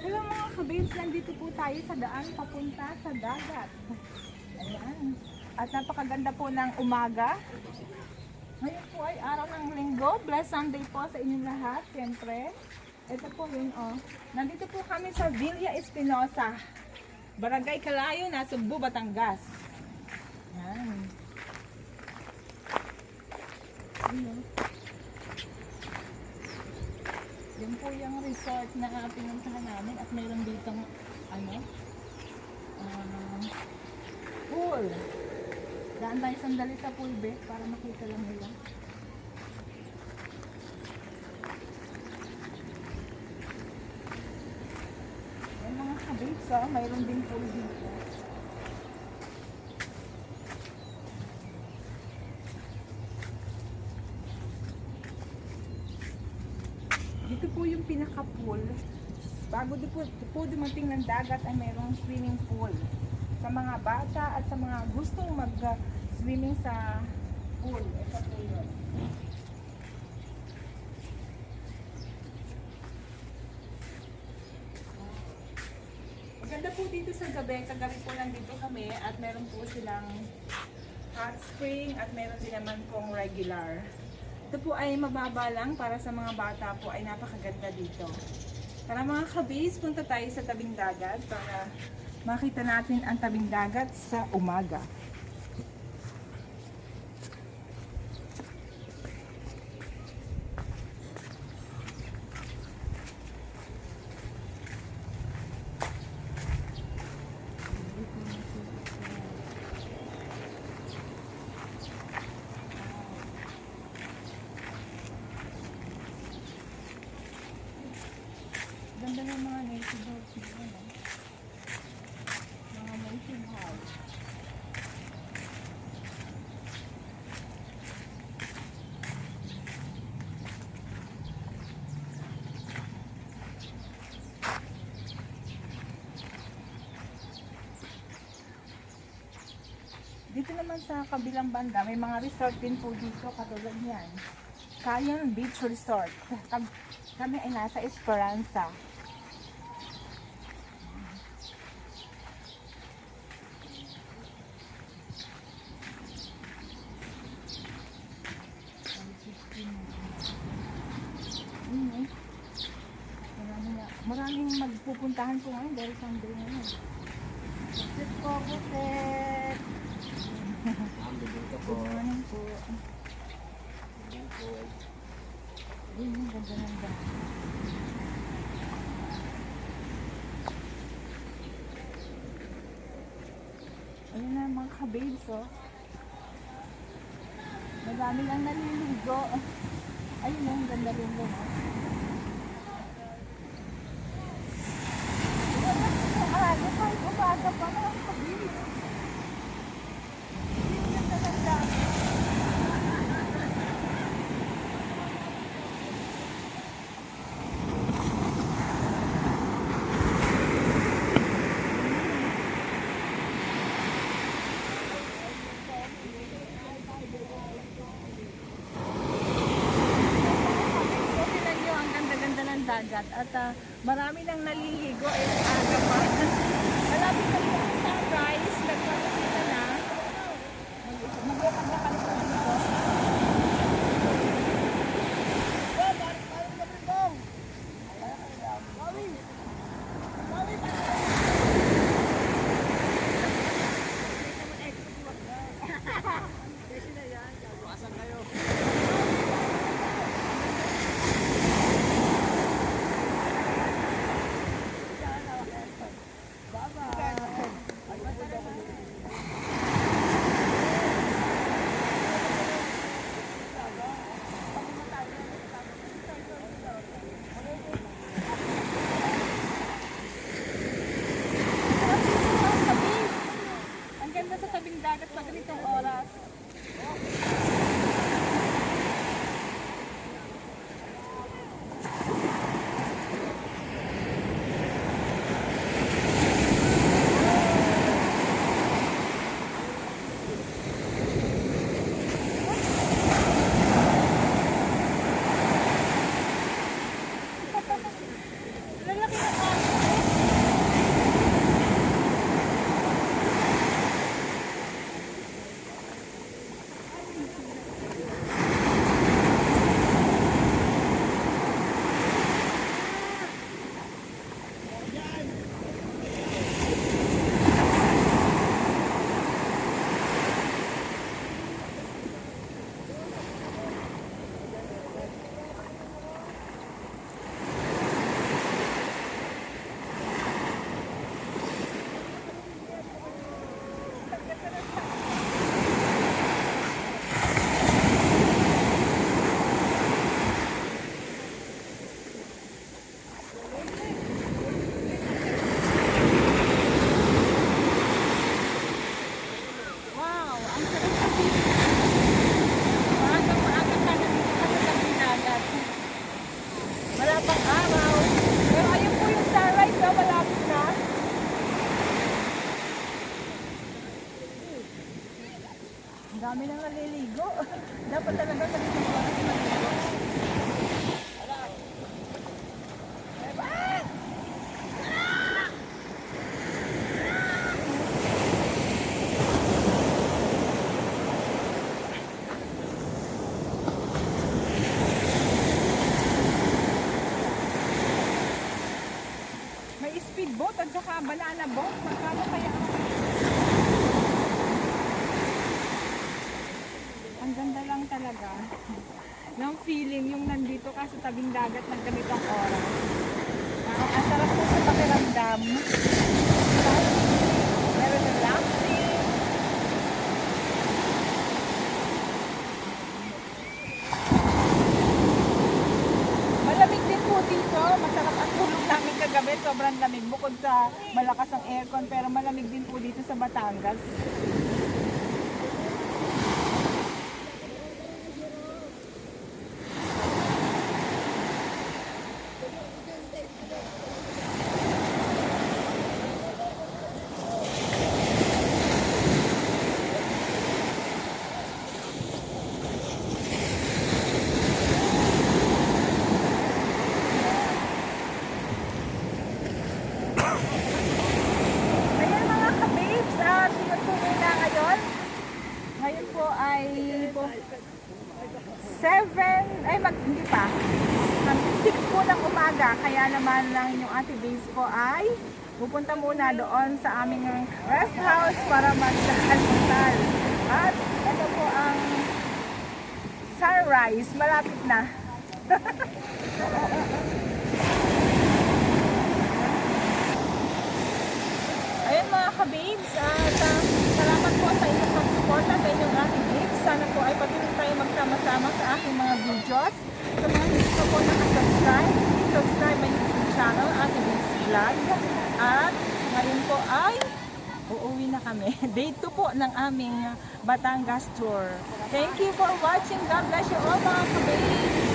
Hello mga kababes, nandito po tayo sa daan papunta sa dagat. Ayan. At napakaganda po ng umaga. Ngayon po ay araw ng linggo. Blessed Sunday po sa inyong lahat, siyempre. Ito po yun, oh. Nandito po kami sa Villa Espinosa, Barangay Calayo, Nasugbu, Batangas. Ayan. Ayan. Yan po yung resort na pinuntahan namin at mayroon ditong pool. Daan tayo sandali sa pool bed para makita lang nila. Yan mga kababes, mayroon din pool dito. Dito po yung pinaka-pool. Bago po dumating ng dagat ay mayroong swimming pool. Sa mga bata at sa mga gustong mag-swimming sa pool. Ito po yun. Maganda po dito sa gabi. Kagabi po nandito kami at meron po silang hot spring at meron din naman pong regular. Ito po ay mababa lang para sa mga bata po ay napakaganda dito. Tara mga kabis, punta tayo sa tabing dagat para makita natin ang tabing dagat sa umaga. Ganda ng mga native house nila, no? Mga native house. Dito naman sa kabilang banda, may mga resort din po dito katulad niyan. Cayenne Beach Resort. Kami ay nasa Esperanza. Maraming magpupuntahan po ngayon dahil Sunday ngayon. Buset po, buset! Good morning po. Ayun, yung ganda ng daan. Ayun na mga kababes, oh. Madami lang naliligo. Ayun na, yung ganda rin doon, oh. Kahit umaga pa mga kababes. Yung ganda ng daan. Dagat at marami nang naliligo ay aga pa. Malapit na po ang sunrise, nagpapakita na. Maglakad na kami po dito. dami nang naliligo. Dapat talaga ganito ang oras maligo. May speedboat at saka banana boat. Magkano kaya? Ang ganda lang talaga ng feeling yung nandito ka sa tabing dagat ng ganitong oras. Ang sarap po sa pakiramdam. Meron relaxing. Malamig din po dito. Masarap ang tulog namin kagabi. Sobrang lamig. Bukod sa malakas ang aircon. Pero malamig din po dito sa Batangas. Ayan mga ka-babes, yun po muna ngayon. Ngayon po ay 7, hindi pa. 6 po ng umaga, kaya naman lang yung ate babes ko ay pupunta muna doon sa aming rest house para mag-almusal. At ito po ang sunrise, malapit na. Ayun mga ka-babes, at salamat po sa inyong pagsuporta sa inyong ating babes. Sana po ay patuloy tayo magsama-sama sa aking mga videos. Sa mga hindi ko po nakasubscribe, subscribe my YouTube channel, Ate Babes Vlog. At ngayon po ay uuwi na kami. Day 2 po ng aming Batangas tour. Thank you for watching. God bless you all mga ka-babes.